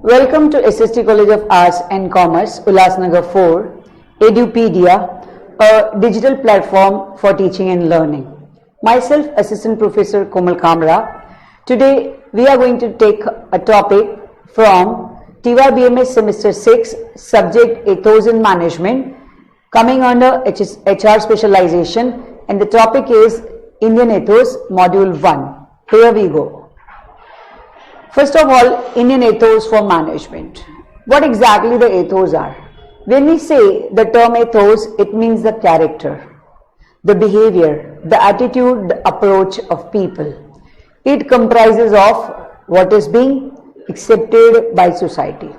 Welcome to SST College of Arts and Commerce, Ulhasnagar 4, Edupedia, a digital platform for teaching and learning. Myself, Assistant Professor Komal Kamra. Today, we are going to take a topic from TYBMS Semester 6, subject Ethos in Management, coming under HR Specialization, and the topic is Indian Ethos, Module 1. Here we go. First of all, Indian ethos for management. What exactly the ethos are? When we say the term ethos, it means the character, the behavior, the attitude, the approach of people. It comprises of what is being accepted by society.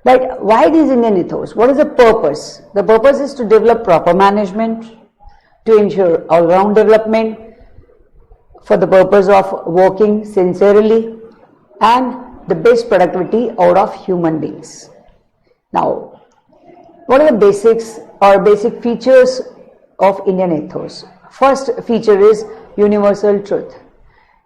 But why these Indian ethos? What is the purpose? The purpose is to develop proper management, to ensure all-round development, for the purpose of working sincerely, and the best productivity out of human beings. Now, what are the basics or basic features of Indian ethos? First feature is universal truth.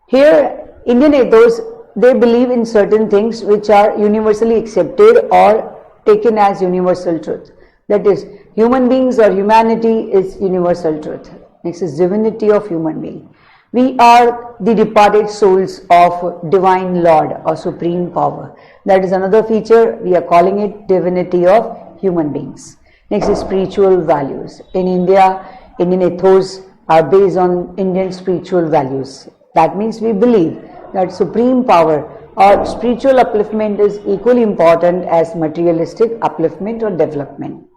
Here, Indian ethos, they believe in certain things which are universally accepted or taken as universal truth. That is, human beings or humanity is universal truth. Next is divinity of human being. We are the departed souls of Divine Lord or Supreme Power. That is another feature. We are calling it divinity of human beings. Next is spiritual values. In India, Indian ethos are based on Indian spiritual values. That means we believe that supreme power or spiritual upliftment is equally important as materialistic upliftment or development.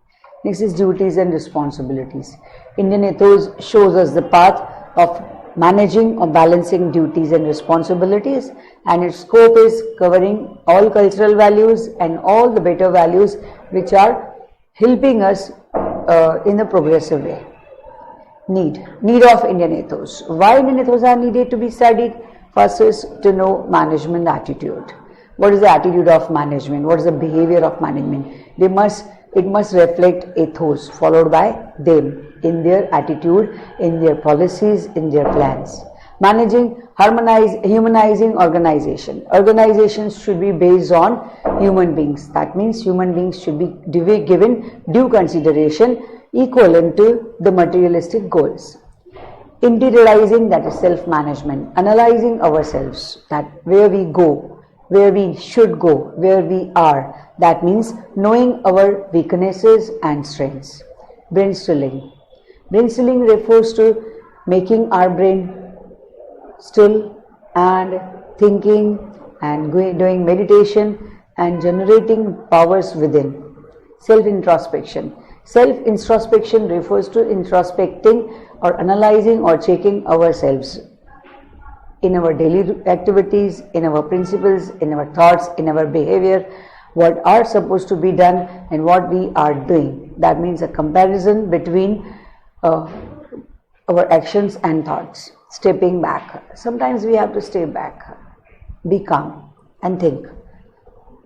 Next is duties and responsibilities. Indian ethos shows us the path of managing or balancing duties and responsibilities, and its scope is covering all cultural values and all the better values which are helping us in a progressive way. Need of Indian ethos. Why Indian ethos are needed to be studied? First is to know management attitude. What is the attitude of management? What is the behavior of management? It must reflect ethos followed by them in their attitude, in their policies, in their plans. Managing, humanizing organization. Organizations should be based on human beings. That means human beings should be given due consideration equivalent to the materialistic goals. Interiorizing, that is self-management. Analyzing ourselves, that where we go, where we should go, where we are. That means knowing our weaknesses and strengths. Brainstorming. Brainstorming refers to making our brain still and thinking and doing meditation and generating powers within. Self-introspection. Self-introspection refers to introspecting or analyzing or checking ourselves in our daily activities, in our principles, in our thoughts, in our behavior, what are supposed to be done and what we are doing. That means a comparison between our actions and thoughts. Stepping back. Sometimes we have to step back, be calm and think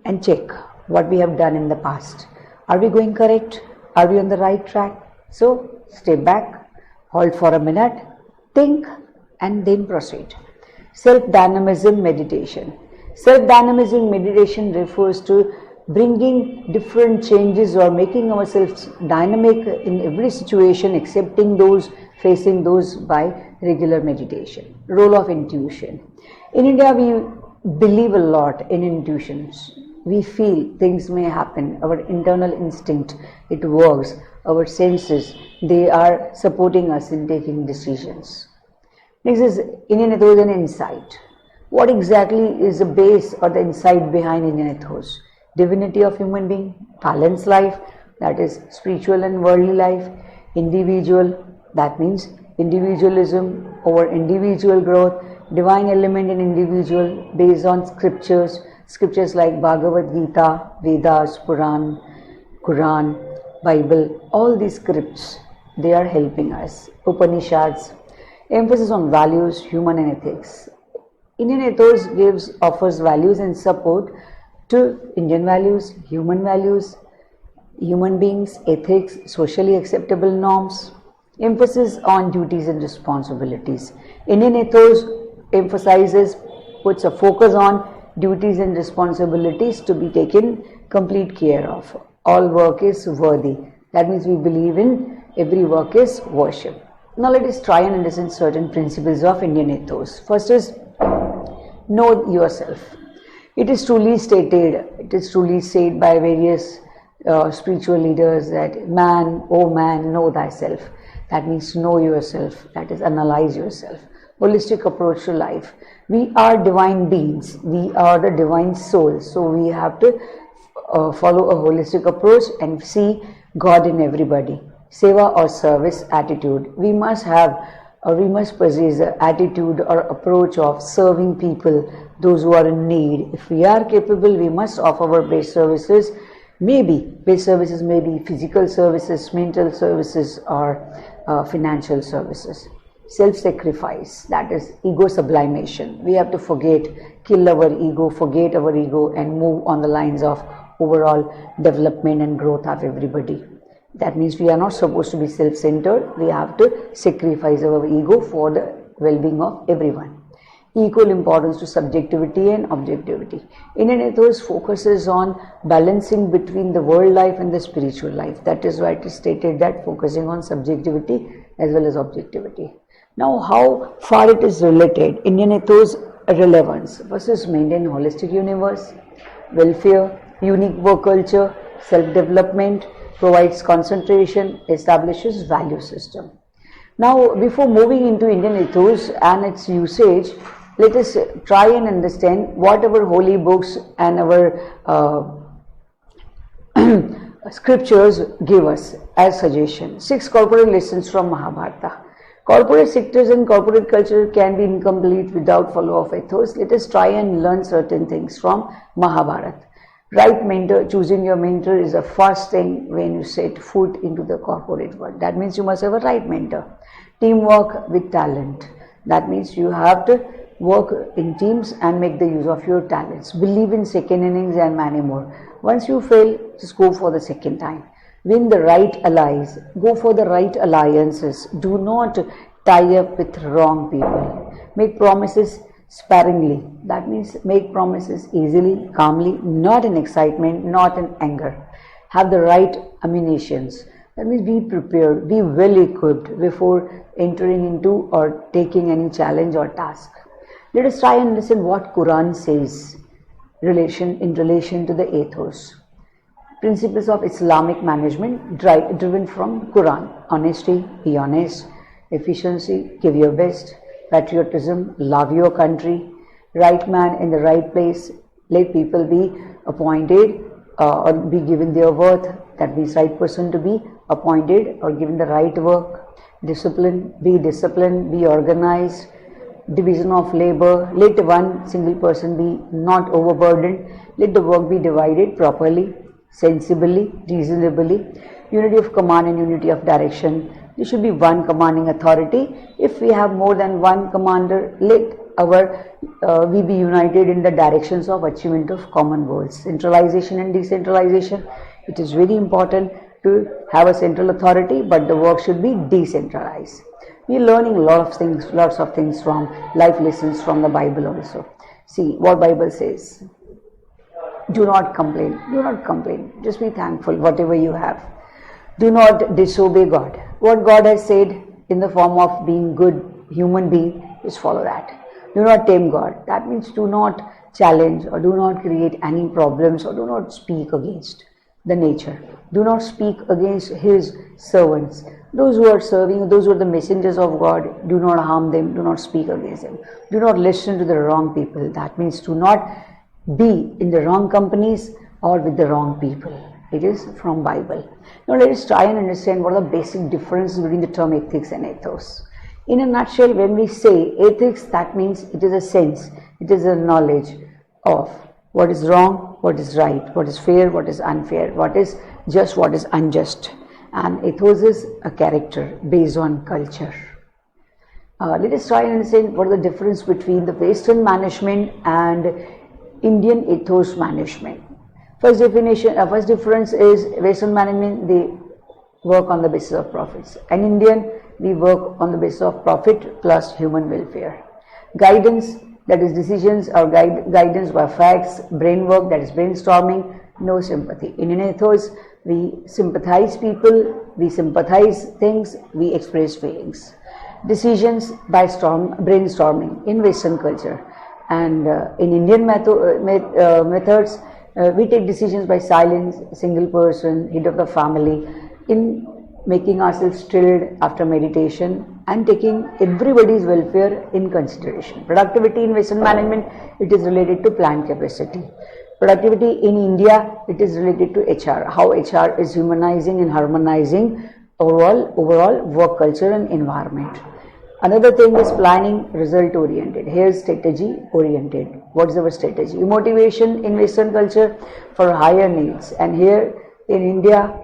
and check what we have done in the past. Are we going correct? Are we on the right track? So step back, hold for a minute, think and then proceed. Self-dynamism meditation. Self-dynamism meditation refers to bringing different changes or making ourselves dynamic in every situation, accepting those, facing those by regular meditation. Role of intuition. In India, we believe a lot in intuitions. We feel things may happen. Our internal instinct, it works. Our senses, they are supporting us in taking decisions. Next is Indian ethos and insight. What exactly is the base or the insight behind Indian ethos? Divinity of human being, balanced life, that is spiritual and worldly life. Individual, that means individualism over individual growth. Divine element in individual based on scriptures like Bhagavad Gita, Vedas, Puran, Quran, Bible. All these scripts, they are helping us. Upanishads. Emphasis on values, human and ethics. Indian ethos offers values and support to Indian values, human beings, ethics, socially acceptable norms. Emphasis on duties and responsibilities. Indian ethos puts a focus on duties and responsibilities to be taken complete care of. All work is worthy. That means we believe in every work is worship. Now let us try and understand certain principles of Indian ethos. First is know yourself. It is truly said by various spiritual leaders that man, oh man, know thyself. That means know yourself, that is analyze yourself. Holistic approach to life. We are divine beings, we are the divine souls, so we have to follow a holistic approach and see God in everybody. Seva or service attitude. We must possess the attitude or approach of serving people, those who are in need. If we are capable, we must offer our best services. Maybe best services may be physical services, mental services, or financial services. Self-sacrifice, that is ego sublimation. We have to kill our ego, forget our ego, and move on the lines of overall development and growth of everybody. That means we are not supposed to be self-centered. We have to sacrifice our ego for the well-being of everyone. Equal importance to subjectivity and objectivity. Indian ethos focuses on balancing between the world life and the spiritual life. That is why it is stated that focusing on subjectivity as well as objectivity. Now, how far it is related? Indian ethos relevance. First is maintain holistic universe, welfare, unique work culture, self-development, provides concentration, establishes value system. Now, before moving into Indian ethos and its usage, let us try and understand what our holy books and our scriptures give us as suggestion. 6 corporate lessons from Mahabharata. Corporate sectors and corporate culture can be incomplete without follow of ethos. Let us try and learn certain things from Mahabharata. Right mentor, choosing your mentor is the first thing when you set foot into the corporate world. That means you must have a right mentor. Teamwork with talent. That means you have to work in teams and make the use of your talents. Believe in second innings and many more. Once you fail, just go for the second time. Win the right allies. Go for the right alliances. Do not tie up with wrong people. Make promises sparingly. That means make promises easily, calmly, not in excitement, not in anger. Have the right ammunitions. That means be prepared, be well equipped before entering into or taking any challenge or task. Let us try and listen what Quran says in relation to the ethos. Principles of Islamic management driven from Quran. Honesty, be honest. Efficiency, give your best. Patriotism, love your country. Right man in the right place. Let people be appointed or be given their worth. That means right person to be appointed or given the right work. Discipline, be organized. Division of labor. Let one single person be not overburdened. Let the work be divided properly, sensibly, reasonably. Unity of command and unity of direction. There should be one commanding authority. If we have more than one commander, let we be united in the directions of achievement of common goals. Centralization and decentralization. It is very important to have a central authority, but the work should be decentralized. We are learning lots of things from life lessons from the Bible also. See what Bible says. Do not complain. Do not complain. Just be thankful whatever you have. Do not disobey God. What God has said in the form of being good human being, just follow that. Do not tame God. That means do not challenge or do not create any problems or do not speak against the nature. Do not speak against His servants. Those who are serving, those who are the messengers of God, do not harm them, do not speak against them. Do not listen to the wrong people. That means do not be in the wrong companies or with the wrong people. It is from Bible. Now let us try and understand what are the basic differences between the term ethics and ethos. In a nutshell, when we say ethics, that means it is a sense, it is a knowledge of what is wrong, what is right, what is fair, what is unfair, what is just, what is unjust. And ethos is a character based on culture. Let us try and understand what is the difference between the Western management and Indian ethos management. First difference is Western management, they work on the basis of profits. And Indian, we work on the basis of profit plus human welfare. Guidance, that is decisions or guidance by facts, brain work, that is brainstorming, no sympathy. In ethos, we sympathize people, we sympathize things, we express feelings. Decisions by brainstorming in Western culture, and in Indian methods, we take decisions by silence, single person, head of the family, in making ourselves chilled after meditation and taking everybody's welfare in consideration. Productivity in Western management, it is related to plant capacity. Productivity in India, it is related to HR, how HR is humanizing and harmonizing overall work culture and environment. Another thing is planning result oriented. Here's strategy oriented. What is our strategy? Motivation in Western culture for higher needs, and here in India,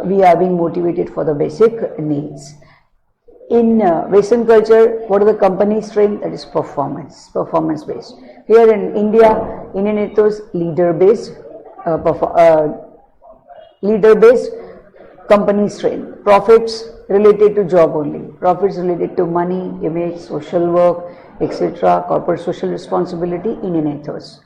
we are being motivated for the basic needs. In Western culture, what are the company strength? That is performance based. Here in India, Indian ethos, leader based, company strength. Profits related to job only. Profits related to money, image, social work, etc. Corporate social responsibility, Indian ethos.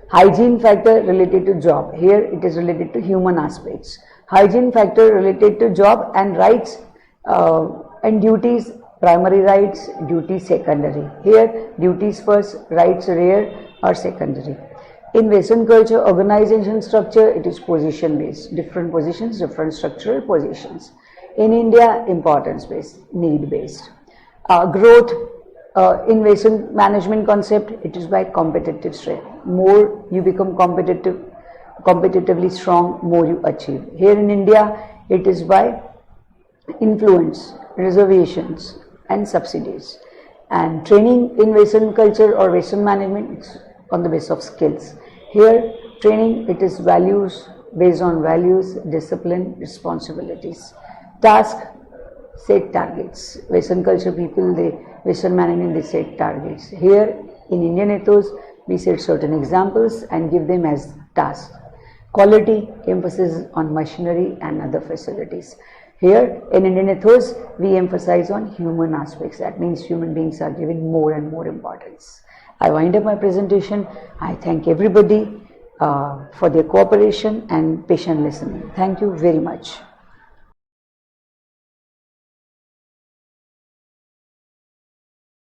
Hygiene factor related to job. Here it is related to human aspects. Hygiene factor related to job and rights and duties, primary rights, duties secondary. Here duties first, rights rare or secondary. In Western culture, organization structure, it is position based. Different positions, different structural positions. In India, importance based, need based. Growth in Western management concept, it is by competitive strength. More you become competitively strong, more you achieve. Here in India, it is by influence, reservations and subsidies. And training in Western culture or Western management, it's on the basis of skills. Here training, it is values, based on values, discipline, responsibilities. Task, set targets. Western culture people, Western management, they set targets. Here in Indian ethos, we set certain examples and give them as tasks. Quality, emphasis on machinery and other facilities. Here in Indian ethos, we emphasize on human aspects. That means human beings are given more and more importance. I wind up my presentation. I thank everybody for their cooperation and patient listening. Thank you very much.